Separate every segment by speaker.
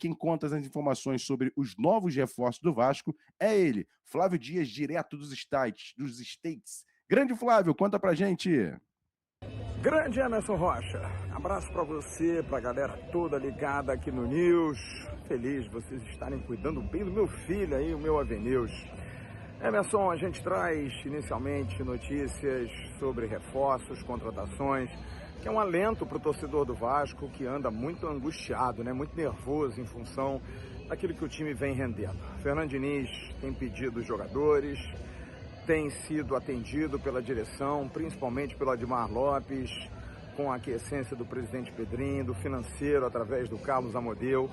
Speaker 1: quem conta as informações sobre os novos reforços do Vasco é ele, Flávio Dias, direto dos States. Grande Flávio, conta pra gente.
Speaker 2: Grande Emerson Rocha, abraço para você, para a galera toda ligada aqui no News. Feliz de vocês estarem cuidando bem do meu filho aí, o meu Aveneus. Emerson, a gente traz inicialmente notícias sobre reforços, contratações, que é um alento para o torcedor do Vasco que anda muito angustiado, né? Muito nervoso em função daquilo que o time vem rendendo. Fernando Diniz tem pedido os jogadores, tem sido atendido pela direção, principalmente pelo Admar Lopes, com a aquiescência do presidente Pedrinho, do financeiro através do Carlos Amodeu,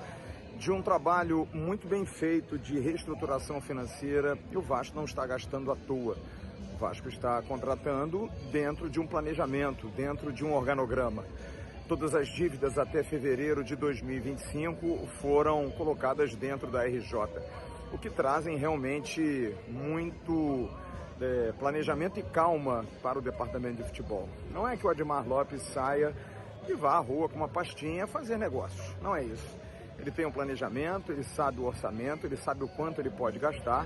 Speaker 2: de um trabalho muito bem feito de reestruturação financeira, e o Vasco não está gastando à toa. O Vasco está contratando dentro de um planejamento, dentro de um organograma. Todas as dívidas até fevereiro de 2025 foram colocadas dentro da RJ, o que trazem realmente muito planejamento e calma para o departamento de futebol. Não é que o Admar Lopes saia e vá à rua com uma pastinha fazer negócios. Não é isso. Ele tem um planejamento, ele sabe o orçamento, ele sabe o quanto ele pode gastar,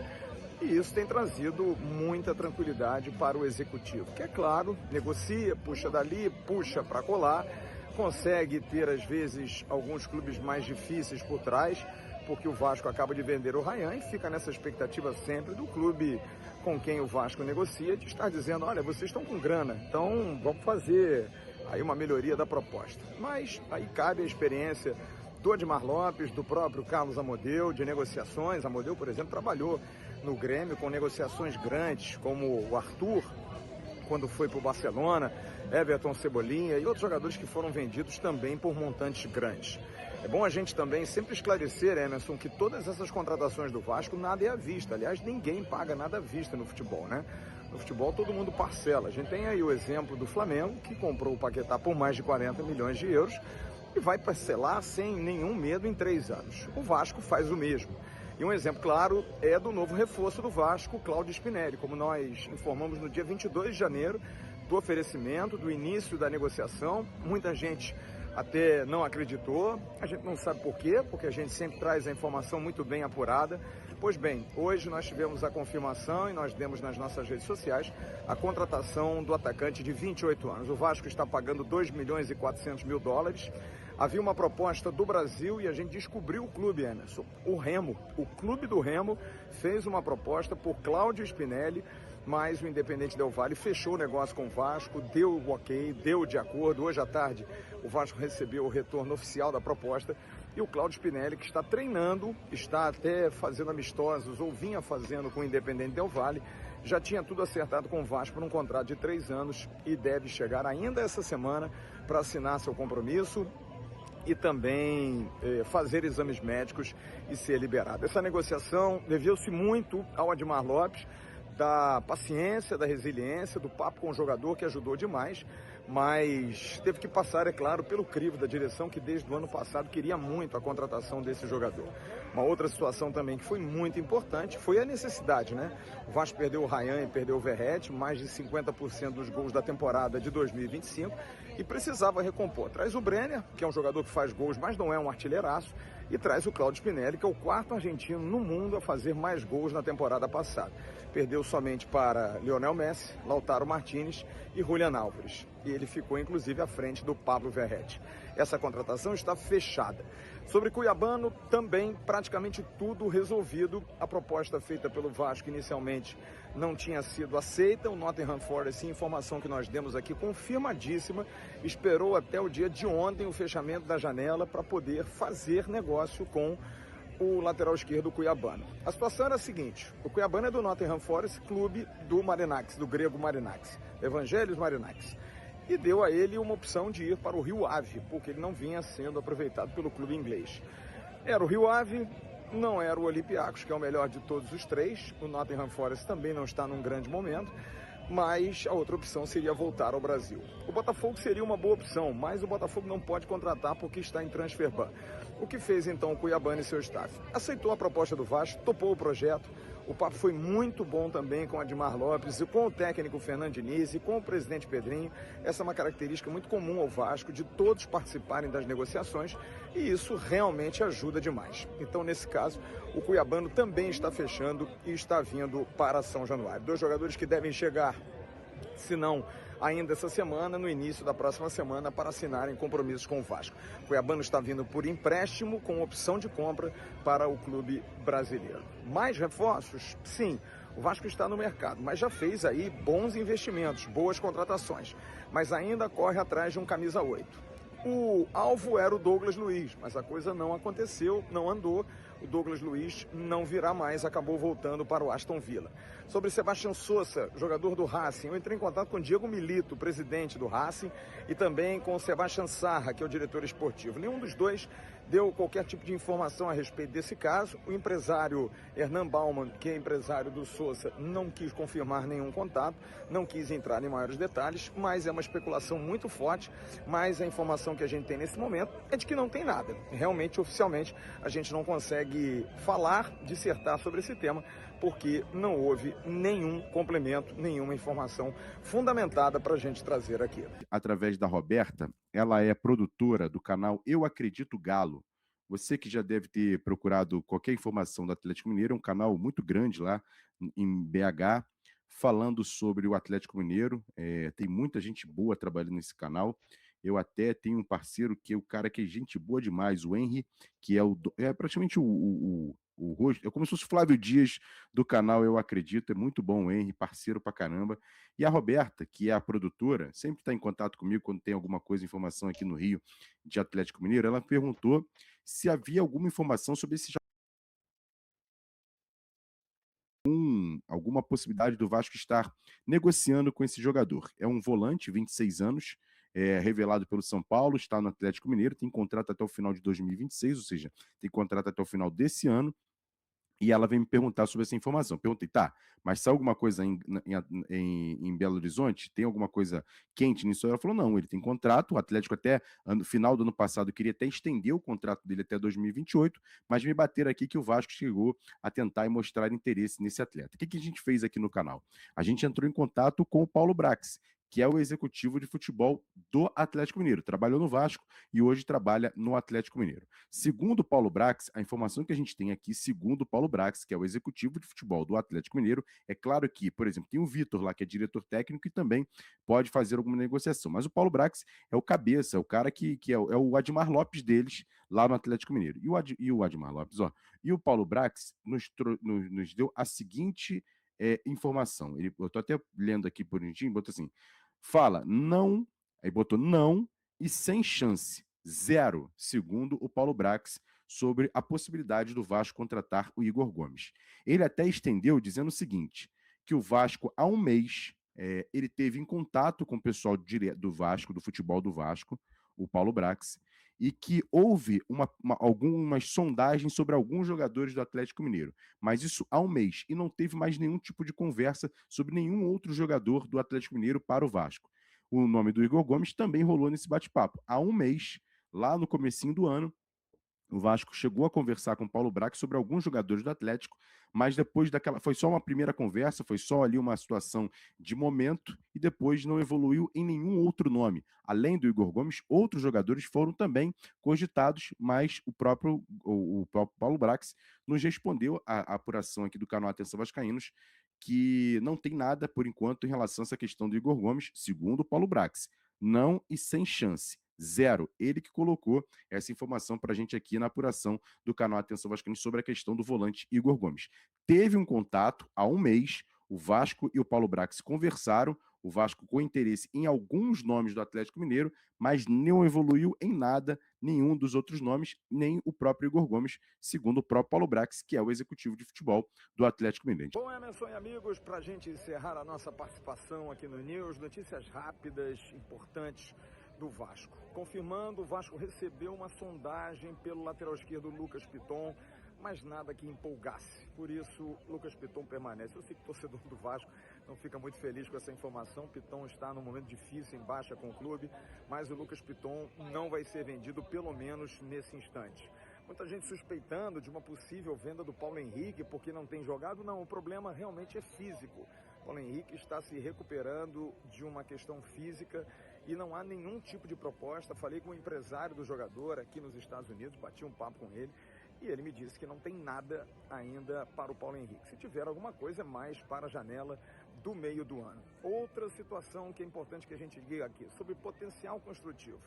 Speaker 2: e isso tem trazido muita tranquilidade para o executivo, que, é claro, negocia, puxa dali, puxa para colar, consegue ter, às vezes, alguns clubes mais difíceis por trás, porque o Vasco acaba de vender o Ryan e fica nessa expectativa sempre do clube com quem o Vasco negocia, de estar dizendo, olha, vocês estão com grana, então vamos fazer aí uma melhoria da proposta. Mas aí cabe a experiência do Admar Lopes, do próprio Carlos Amodeu, de negociações. Amodeu, por exemplo, trabalhou no Grêmio com negociações grandes, como o Arthur, quando foi para o Barcelona, Everton Cebolinha e outros jogadores que foram vendidos também por montantes grandes. É bom a gente também sempre esclarecer, Emerson, que todas essas contratações do Vasco, nada é à vista. Aliás, ninguém paga nada à vista no futebol, né? No futebol todo mundo parcela. A gente tem aí o exemplo do Flamengo, que comprou o Paquetá por mais de 40 milhões de euros e vai parcelar sem nenhum medo em 3 anos. O Vasco faz o mesmo. E um exemplo claro é do novo reforço do Vasco, Cláudio Spinelli, como nós informamos no dia 22 de janeiro, do oferecimento, do início da negociação. Muita gente até não acreditou, a gente não sabe por quê, porque a gente sempre traz a informação muito bem apurada. Pois bem, hoje nós tivemos a confirmação e nós demos nas nossas redes sociais a contratação do atacante de 28 anos. O Vasco está pagando 2 milhões e 400 mil dólares. Havia uma proposta do Brasil e a gente descobriu o clube, Emerson. O Remo, o clube do Remo, fez uma proposta por Cláudio Spinelli, mas o Independente Del Valle fechou o negócio com o Vasco, deu o ok, deu de acordo. Hoje à tarde o Vasco recebeu o retorno oficial da proposta e o Cláudio Spinelli, que está treinando, está até fazendo amistosos ou vinha fazendo com o Independente Del Valle, já tinha tudo acertado com o Vasco por um contrato de 3 anos e deve chegar ainda essa semana para assinar seu compromisso e também fazer exames médicos e ser liberado. Essa negociação deveu-se muito ao Admar Lopes, da paciência, da resiliência, do papo com o jogador, que ajudou demais, mas teve que passar, é claro, pelo crivo da direção, que desde o ano passado queria muito a contratação desse jogador. Uma outra situação também que foi muito importante foi a necessidade, né? O Vasco perdeu o Ryan e perdeu o Verratti, mais de 50% dos gols da temporada de 2025, e precisava recompor. Traz o Brenner, que é um jogador que faz gols, mas não é um artilheiraço, e traz o Cláudio Spinelli, que é o 4º argentino no mundo a fazer mais gols na temporada passada. Perdeu somente para Lionel Messi, Lautaro Martinez e Julián Álvares. E ele ficou, inclusive, à frente do Pablo Verratti. Essa contratação está fechada. Sobre Cuiabano, também praticamente tudo resolvido. A proposta feita pelo Vasco inicialmente não tinha sido aceita. O Nottingham Forest, informação que nós demos aqui, confirmadíssima, esperou até o dia de ontem o fechamento da janela para poder fazer negócio com o lateral esquerdo cuiabano. A situação era a seguinte: o Cuiabano é do Nottingham Forest, clube do Marinakis, do grego Marinakis, Evangelos Marinakis, e deu a ele uma opção de ir para o Rio Ave, porque ele não vinha sendo aproveitado pelo clube inglês. Era o Rio Ave, não era o Olympiacos, que é o melhor de todos os três. O Nottingham Forest também não está num grande momento, mas a outra opção seria voltar ao Brasil. O Botafogo seria uma boa opção, mas o Botafogo não pode contratar porque está em transfer ban. O que fez então o Cuiabano e seu staff? Aceitou a proposta do Vasco, topou o projeto. O papo foi muito bom também com o Admar Lopes e com o técnico Fernando Diniz e com o presidente Pedrinho. Essa é uma característica muito comum ao Vasco, de todos participarem das negociações, e isso realmente ajuda demais. Então, nesse caso, o Cuiabano também está fechando e está vindo para São Januário. 2 jogadores que devem chegar, se não ainda essa semana, no início da próxima semana, para assinarem compromissos com o Vasco. O Cuiabano está vindo por empréstimo com opção de compra para o clube brasileiro. Mais reforços? Sim, o Vasco está no mercado, mas já fez aí bons investimentos, boas contratações, mas ainda corre atrás de um camisa 8. O alvo era o Douglas Luiz, mas a coisa não aconteceu, não andou. O Douglas Luiz não virá mais, acabou voltando para o Aston Villa. Sobre Sebastião Sousa, jogador do Racing, eu entrei em contato com Diego Milito, presidente do Racing, e também com Sebastião Sarra, que é o diretor esportivo. Nenhum dos dois deu qualquer tipo de informação a respeito desse caso. O empresário Hernan Baumann, que é empresário do Sousa, não quis confirmar nenhum contato, não quis entrar em maiores detalhes, mas é uma especulação muito forte. Mas a informação que a gente tem nesse momento é de que não tem nada. Realmente, oficialmente, a gente não consegue falar, dissertar sobre esse tema, porque não houve nenhum complemento, nenhuma informação fundamentada para a gente trazer aqui.
Speaker 1: Através da Roberta, ela é produtora do canal Eu Acredito Galo. Você que já deve ter procurado qualquer informação do Atlético Mineiro, é um canal muito grande lá em BH, falando sobre o Atlético Mineiro. Tem muita gente boa trabalhando nesse canal. Eu até tenho um parceiro que é o cara que é gente boa demais, o Henry, que é praticamente o rosto, é como se fosse o Flávio Dias do canal Eu Acredito. É muito bom o Henry, parceiro pra caramba. E a Roberta, que é a produtora, sempre está em contato comigo quando tem alguma coisa, informação aqui no Rio de Atlético Mineiro. Ela perguntou se havia alguma informação sobre alguma possibilidade do Vasco estar negociando com esse jogador. É um volante, 26 anos, revelado pelo São Paulo, está no Atlético Mineiro, tem contrato até o final de 2026, ou seja, tem contrato até o final desse ano. E ela veio me perguntar sobre essa informação. Perguntei, tá, mas sai alguma coisa em Belo Horizonte? Tem alguma coisa quente nisso? Ela falou, não, ele tem contrato, o Atlético até no final do ano passado queria até estender o contrato dele até 2028, mas me bateram aqui que o Vasco chegou a tentar e mostrar interesse nesse atleta. O que a gente fez aqui no canal? A gente entrou em contato com o Paulo Brax, que é o executivo de futebol do Atlético Mineiro. Trabalhou no Vasco e hoje trabalha no Atlético Mineiro. Segundo o Paulo Brax, a informação que a gente tem aqui, segundo o Paulo Brax, que é o executivo de futebol do Atlético Mineiro, é claro que, por exemplo, tem o Vitor lá, que é diretor técnico e também pode fazer alguma negociação. Mas o Paulo Brax é o cabeça, é o cara que é o Admar Lopes deles lá no Atlético Mineiro. E o Admar Lopes, ó. E o Paulo Brax nos deu a seguinte informação. Eu estou até lendo aqui por um botou assim, fala não, aí botou não e sem chance, 0, segundo o Paulo Brax, sobre a possibilidade do Vasco contratar o Igor Gomes. Ele até estendeu dizendo o seguinte, que o Vasco, há um mês, ele teve em contato com o pessoal do Vasco, do futebol do Vasco, o Paulo Brax, e que houve algumas sondagens sobre alguns jogadores do Atlético Mineiro, mas isso há um mês, e não teve mais nenhum tipo de conversa sobre nenhum outro jogador do Atlético Mineiro para o Vasco. O nome do Igor Gomes também rolou nesse bate-papo. Há um mês, lá no comecinho do ano, o Vasco chegou a conversar com o Paulo Brax sobre alguns jogadores do Atlético, mas depois daquela. Foi só uma primeira conversa, foi só ali uma situação de momento, e depois não evoluiu em nenhum outro nome. Além do Igor Gomes, outros jogadores foram também cogitados, mas o próprio Paulo Brax nos respondeu à apuração aqui do canal Atenção Vascaínos, que não tem nada, por enquanto, em relação a essa questão do Igor Gomes, segundo o Paulo Brax. Não e sem chance. 0. Ele que colocou essa informação para a gente aqui na apuração do canal Atenção Vascaínos sobre a questão do volante Igor Gomes. Teve um contato há um mês, o Vasco e o Paulo Brax conversaram, o Vasco com interesse em alguns nomes do Atlético Mineiro, mas não evoluiu em nada nenhum dos outros nomes, nem o próprio Igor Gomes, segundo o próprio Paulo Brax, que é o executivo de futebol do Atlético Mineiro.
Speaker 2: Bom, Emerson e amigos, para a gente encerrar a nossa participação aqui no News, notícias rápidas, importantes do Vasco. Confirmando, o Vasco recebeu uma sondagem pelo lateral esquerdo Lucas Piton, mas nada que empolgasse. Por isso, Lucas Piton permanece. Eu sei que o torcedor do Vasco não fica muito feliz com essa informação. Piton está num momento difícil, em baixa com o clube, mas o Lucas Piton não vai ser vendido, pelo menos nesse instante. Muita gente suspeitando de uma possível venda do Paulo Henrique porque não tem jogado. Não, o problema realmente é físico. Paulo Henrique está se recuperando de uma questão física e não há nenhum tipo de proposta. Falei com o empresário do jogador aqui nos Estados Unidos, bati um papo com ele e ele me disse que não tem nada ainda para o Paulo Henrique. Se tiver alguma coisa, é mais para a janela do meio do ano. Outra situação que é importante que a gente diga aqui, sobre potencial construtivo.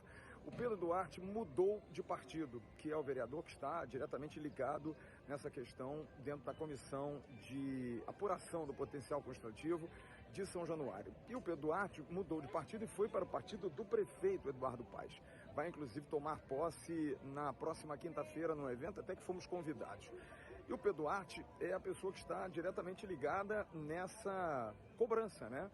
Speaker 2: O Pedro Duarte mudou de partido, que é o vereador que está diretamente ligado nessa questão dentro da comissão de apuração do potencial construtivo de São Januário. E o Pedro Duarte mudou de partido e foi para o partido do prefeito Eduardo Paes. Vai, inclusive, tomar posse na próxima quinta-feira no evento, até que fomos convidados. E o Pedro Duarte é a pessoa que está diretamente ligada nessa cobrança, né?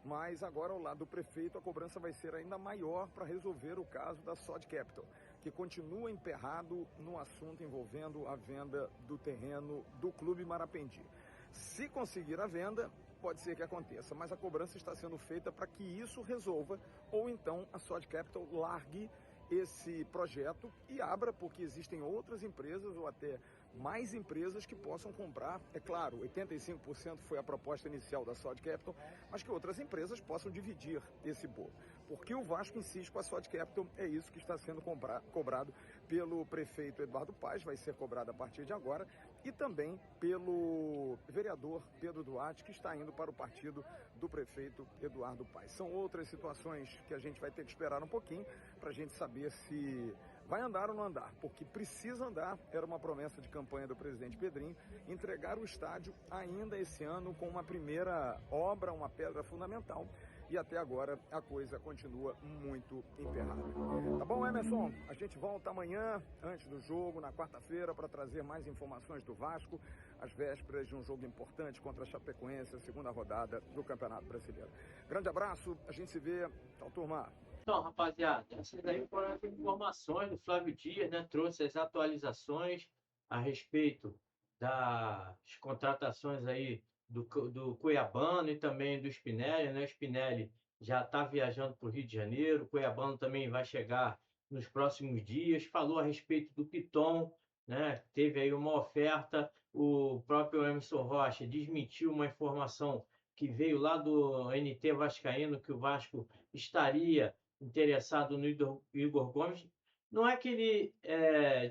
Speaker 2: Mas agora, ao lado do prefeito, a cobrança vai ser ainda maior para resolver o caso da Sod Capital, que continua emperrado no assunto envolvendo a venda do terreno do Clube Marapendi. Se conseguir a venda, pode ser que aconteça, mas a cobrança está sendo feita para que isso resolva, ou então a Sod Capital largue esse projeto e abra, porque existem outras empresas ou até mais empresas que possam comprar. É claro, 85% foi a proposta inicial da Sod Capital, mas que outras empresas possam dividir esse bolo. Porque o Vasco insiste com a Sod Capital, é isso que está sendo cobrado pelo prefeito Eduardo Paes, vai ser cobrado a partir de agora, e também pelo vereador Pedro Duarte, que está indo para o partido do prefeito Eduardo Paes. São outras situações que a gente vai ter que esperar um pouquinho para a gente saber se vai andar ou não andar, porque precisa andar. Era uma promessa de campanha do presidente Pedrinho, entregar o estádio ainda esse ano com uma primeira obra, uma pedra fundamental, e até agora a coisa continua muito emperrada. Tá bom, Emerson? A gente volta amanhã, antes do jogo, na quarta-feira, para trazer mais informações do Vasco, às vésperas de um jogo importante contra a Chapecoense, a segunda rodada do Campeonato Brasileiro. Grande abraço, a gente se vê. Tchau, turma.
Speaker 3: Então, rapaziada, essas aí foram as informações do Flávio Dias, né? Trouxe as atualizações a respeito das contratações aí do Cuiabano e também do Spinelli, né? O Spinelli já está viajando para o Rio de Janeiro, o Cuiabano também vai chegar nos próximos dias. Falou a respeito do Piton, né? Teve aí uma oferta, o próprio Emerson Rocha desmentiu uma informação que veio lá do NT Vascaíno, que o Vasco estaria interessado no Igor Gomes. Não é que ele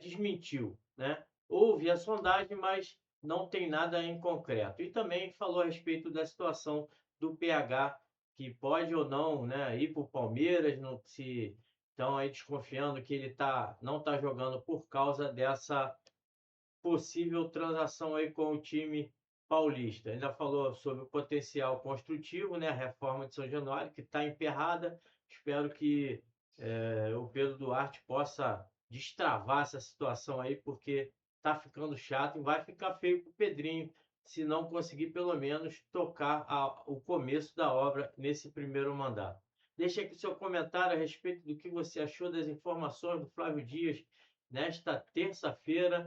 Speaker 3: desmentiu, né? Houve a sondagem, mas não tem nada em concreto. E também falou a respeito da situação do PH, que pode ou não, né, ir para o Palmeiras, não se estão aí desconfiando que ele não está jogando por causa dessa possível transação aí com o time paulista. Ainda falou sobre o potencial construtivo, né, a reforma de São Januário, que está emperrada. Espero que o Pedro Duarte possa destravar essa situação aí, porque está ficando chato e vai ficar feio para o Pedrinho se não conseguir pelo menos tocar o começo da obra nesse primeiro mandato. Deixe aqui seu comentário a respeito do que você achou das informações do Flávio Dias nesta terça-feira.